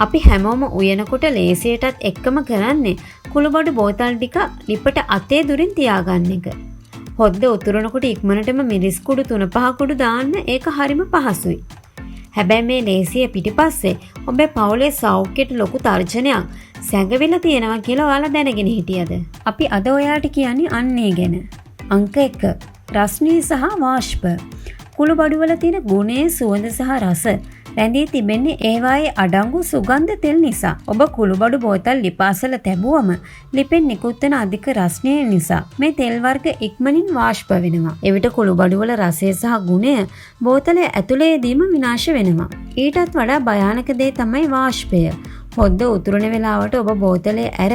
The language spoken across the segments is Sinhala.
අපි හැමෝම උයනකොට ලේසියටත් එක්කම කරන්නේ කුළුබඩු බෝතල් ටික ලිපට අතේ දුරින් තියාගන්න එක. හොද්ද උතුරනකොට ඉක්මනටම මිරිස් කුඩු 3-5 කුඩු දාන්න ඒක හරිම පහසුයි. හැබැයි මේ ලේසිය පිටිපස්සේ ඔබේ පවුලේ සෞඛ්‍යයට ලොකු තර්ජනයක් සැඟවිලා තියෙනවා කියලා ඔයාලා දැනගෙන හිටියද? අපි අද ඔයාලට කියන්නේ අන්න ඒ ගැන. අංක 1. රස්නී සහ වාෂ්ප. කුළුබඩු වල තියෙන ගුණයේ සුවඳ සහ රස රැඳී තිබෙන්නේ ඒවායේ අඩංගු සුගන්ධ තෙල් නිසා. ඔබ කුළුබඩු බෝතල් ලිපාසල තැබුවම ලිපෙන් නිකුත් වන අධික රස්නය නිසා මේ තෙල් වර්ග ඉක්මනින් වාෂ්ප වෙනවා. එවිට කුළුබඩු වල රසය සහ ගුණය බෝතලයේ ඇතුළේදීම විනාශ වෙනවා. ඊටත් වඩා භයානක දේ තමයි වාෂ්පය. හොද්ද උතුරන වෙලාවට ඔබ බෝතලයේ ඇර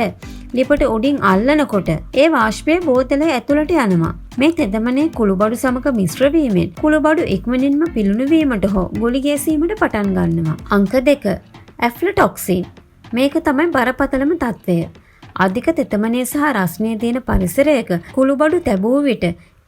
ලිපට උඩින් අල්ලනකොට ඒ වාෂ්පය බෝතලයේ ඇතුළට යනවා. මේ තෙතමනේ කුළුබඩු සමග මිශ්‍ර වීමෙන් කුළුබඩු ඉක්මනින්ම පිලුණු වීමට හෝ ගුලි ගැසීමට පටන් ගන්නවා. අංක 2. ඇෆ්ලටොක්සින්. මේක තමයි බරපතලම තත්ත්වය. අධික තෙතමනේ සහ රස්නේ තියෙන පරිසරයක කුළුබඩු තැබූ විට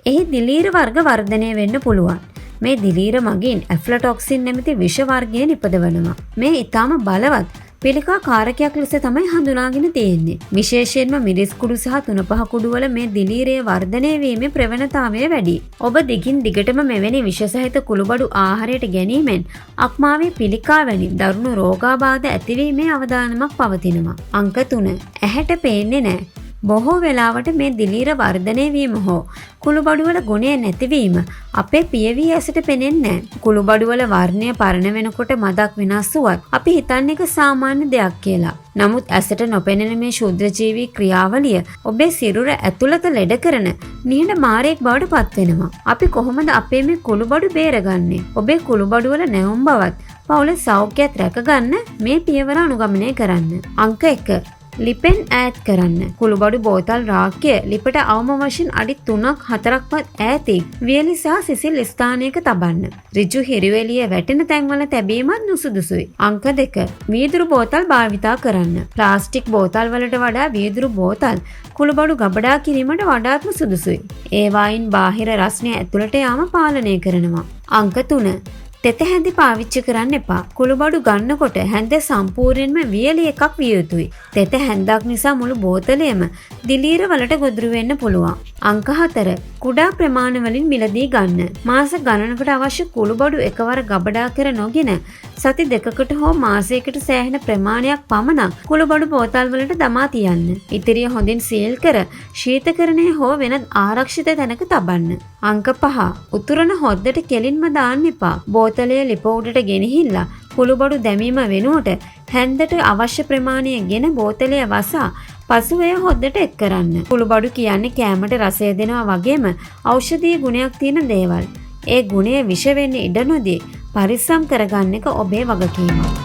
එහි දිලීර වර්ග වර්ධනය වෙන්න පුළුවන්. මේ දිලීර මගින් ඇෆ්ලටොක්සින් නැමැති විෂ වර්ගය නිපදවනවා. මේ ඊටාම බලවත් පිළිකා කාරකයක් ලෙස තමයි හඳුනාගෙන තියෙන්නේ. විශේෂයෙන්ම මිරිස් කුඩු සහ 3-5 කුඩු වල මේ දිලීරය වර්ධනය වීමේ ප්‍රවණතාවය වැඩි. ඔබ දිගින් දිගටම මෙවැනි විෂ සහිත කුළුබඩු ආහාරයට ගැනීමෙන් අක්මාවේ පිළිකා වැනි දරුණු රෝගාබාධ ඇතිවීමේ අවදානමක් පවතිනවා. අංක 3. ඇහැට පේන්නේ නැහැ. බොහෝ වෙලාවට මේ දිලීර වර්ධනය වීම හෝ කුළුබඩු වල ගුණය නැතිවීම අපේ පියවි ඇසට පෙනෙන්නේ නැහැ. කුළුබඩු වල වර්ණය පරණ වෙනකොට මදක් වෙනස් වුවත් අපි හිතන්නේ ඒක සාමාන්‍ය දෙයක් කියලා. නමුත් ඇසට නොපෙනෙන මේ ශුද්ධජීවී ක්‍රියාවලිය ඔබේ සිරුර ඇතුළත ලෙඩ කරන නිහඬ මාරයෙක් බවට පත් වෙනවා. අපි කොහොමද අපේ මේ කුළුබඩු බේරගන්නේ? ඔබේ කුළුබඩු වල නැවුම් බවත් පවුලේ සෞඛ්‍යයත් රැකගන්න මේ පියවර අනුගමනය කරන්න. අංක 1. ලිපෙන් ඈත් කරන්න. කුළුබඩු බෝතල් රාක්කය ලිපට අවම වශයෙන් අඩි 3-4ක්වත් ඈතින් වියලි සහ සිසිල් ස්ථානයක තබන්න. ඍජු හිරිවැලිය වැටෙන තැන්වල තැබීමත් නුසුදුසුයි. අංක 2. වීදුරු බෝතල් භාවිතා කරන්න. ප්ලාස්ටික් බෝතල් වලට වඩා වීදුරු බෝතල් කුළුබඩු ගබඩා කිරීමට වඩාත්ම සුදුසුයි. ඒවායින් බාහිර රස්නය ඇතුළට යාම පාලනය කරනවා. අංක 3. තෙත හැඳි පාවිච්චි කරන්න එපා. කුළුබඩු ගන්නකොට හැඳ සම්පූර්ණයෙන්ම වියලි එකක් විය යුතුයි. තෙත හැන්දක් නිසා මුළු බෝතලයම දිලීර වලට ගොදුරු වෙන්න පුළුවන්. අංක 4. කුඩා ප්‍රමාණ වලින් මිලදී ගන්න. මාස ගණනකට අවශ්‍ය කුළුබඩු එකවර ගබඩා කර නොගෙන සති 2කට හෝ මාසයකට සෑහෙන ප්‍රමාණයක් පමණක් කුළුබඩු බෝතල් වලට දමා තියන්න. ඉතිරිය හොඳින් සීල් කර ශීතකරණය හෝ වෙනත් ආරක්ෂිත තැනක තබන්න. අංක 5. උතුරන හොද්දට කෙලින්ම දාන්න එපා. බෝතලය ලිප උඩට ගෙනහිල්ලා කුළුබඩු දැමීම වෙනුවට හැන්දට අවශ්‍ය ප්‍රමාණය ගෙන බෝතලය වසා පසුව එය හොද්දට එක් කරන්න. කුළුබඩු කියන්නේ කෑමට රසය දෙනවා වගේම ඖෂධීය ගුණයක් තියෙන දේවල්. ඒ ගුණය විෂ වෙන්න ඉඩ නොදී පරිස්සම් කරගන්න එක ඔබේ වගකීමක්.